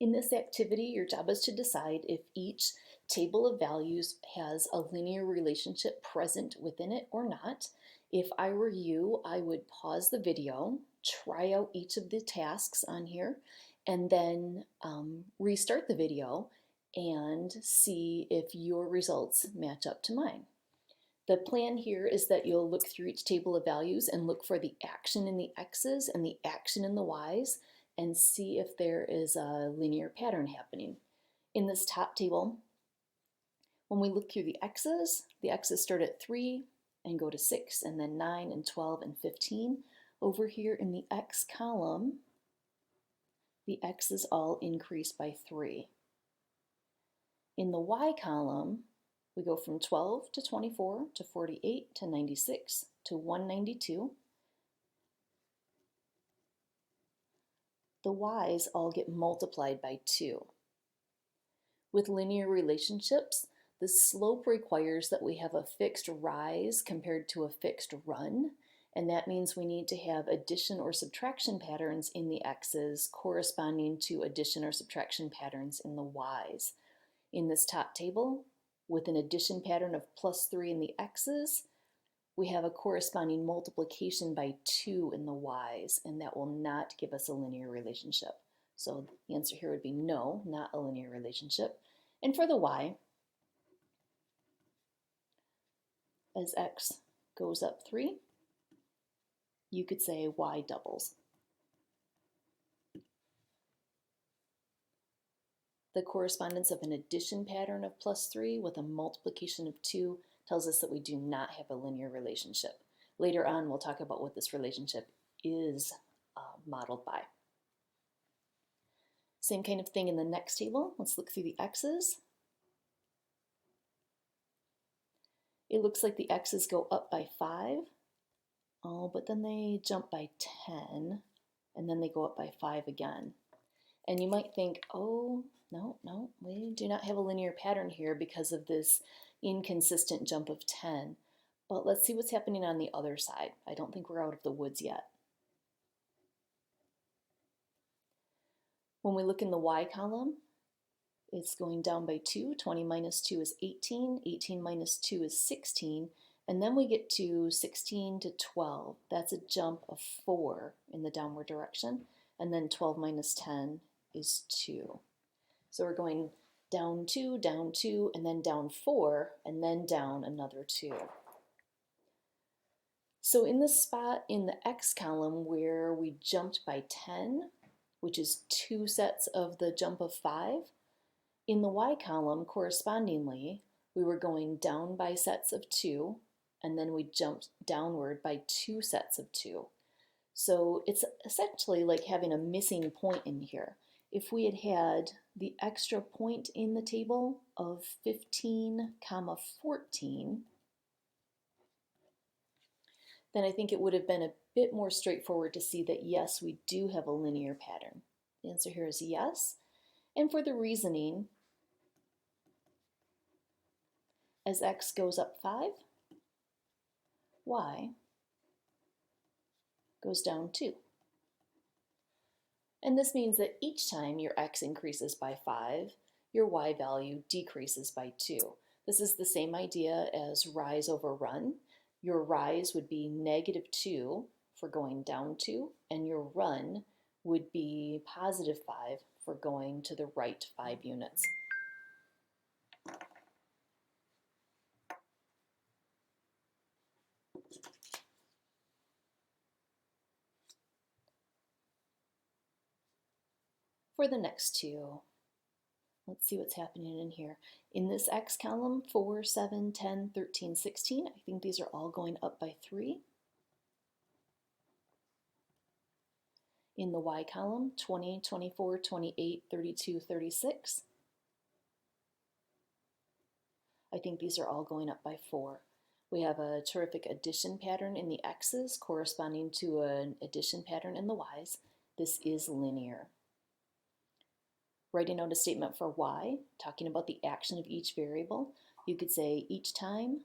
In this activity, your job is to decide if each table of values has a linear relationship present within it or not. If I were you, I would pause the video, try out each of the tasks on here, and then restart the video and see if your results match up to mine. The plan here is that you'll look through each table of values and look for the action in the x's and the action in the y's and see if there is a linear pattern happening. In this top table, when we look through the x's start at 3 and go to 6 and then 9 and 12 and 15. Over here in the x column, the x's all increase by 3. In the y column, we go from 12 to 24 to 48 to 96 to 192. The y's all get multiplied by 2. With linear relationships, the slope requires that we have a fixed rise compared to a fixed run, and that means we need to have addition or subtraction patterns in the x's corresponding to addition or subtraction patterns in the y's. In this top table, with an addition pattern of +3 in the x's, we have a corresponding multiplication by 2 in the y's, and that will not give us a linear relationship. So the answer here would be no, not a linear relationship. And for the y, as x goes up 3, you could say y doubles. The correspondence of an addition pattern of +3 with a multiplication of 2 tells us that we do not have a linear relationship. Later on, we'll talk about what this relationship is modeled by. Same kind of thing in the next table. Let's look through the x's. It looks like the x's go up by 5. Oh, but then they jump by 10, and then they go up by 5 again. And you might think, oh, no, we do not have a linear pattern here because of this inconsistent jump of 10. But let's see what's happening on the other side. I don't think we're out of the woods yet. When we look in the y column, it's going down by 2. 20 minus 2 is 18. 18 minus 2 is 16. And then we get to 16 to 12. That's a jump of 4 in the downward direction. And then 12 minus 10 is 2. So we're going down 2, and then down 4, and then down another 2. So in the spot in the x column where we jumped by 10, which is 2 sets of the jump of 5, in the y column, correspondingly, we were going down by sets of 2, and then we jumped downward by 2 sets of 2. So it's essentially like having a missing point in here. If we had had the extra point in the table of 15, 14, then I think it would have been a bit more straightforward to see that yes, we do have a linear pattern. The answer here is yes. And for the reasoning, as x goes up 5, y goes down 2. And this means that each time your x increases by 5, your y value decreases by 2. This is the same idea as rise over run. Your rise would be -2 for going down 2, and your run would be +5 for going to the right 5 units. For the next two, let's see what's happening in here. In this x column, 4, 7, 10, 13, 16, I think these are all going up by 3. In the y column, 20, 24, 28, 32, 36. I think these are all going up by 4. We have a terrific addition pattern in the x's corresponding to an addition pattern in the y's. This is linear. Writing out a statement for y, talking about the action of each variable, you could say each time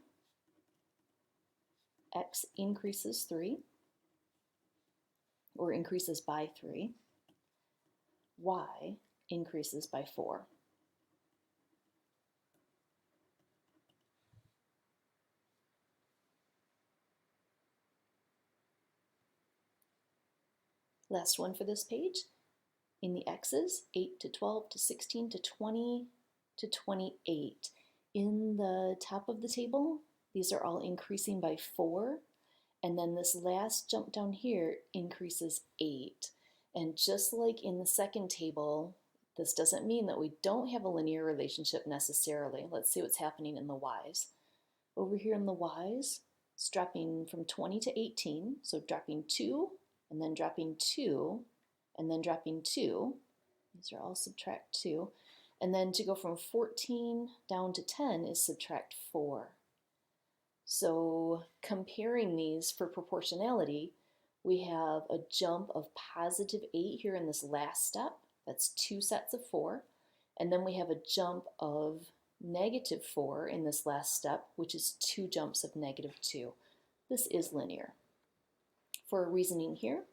x increases 3, or increases by 3, y increases by 4. Last one for this page. In the x's, 8 to 12 to 16 to 20 to 28. In the top of the table, these are all increasing by 4. And then this last jump down here increases 8. And just like in the second table, this doesn't mean that we don't have a linear relationship necessarily. Let's see what's happening in the y's. Over here in the y's, it's dropping from 20 to 18, so dropping 2, and then dropping 2, and then dropping 2. These are all subtract 2. And then to go from 14 down to 10 is subtract 4. So comparing these for proportionality, we have a jump of positive 8 here in this last step. That's 2 sets of 4. And then we have a jump of negative 4 in this last step, which is 2 jumps of negative 2. This is linear. For reasoning here,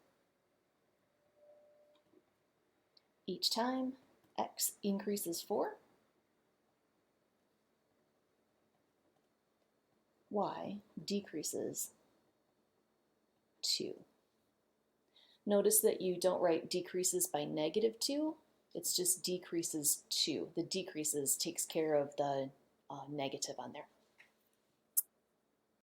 each time x increases 4, y decreases 2. Notice that you don't write decreases by negative 2, it's just decreases 2. The decreases takes care of the negative on there.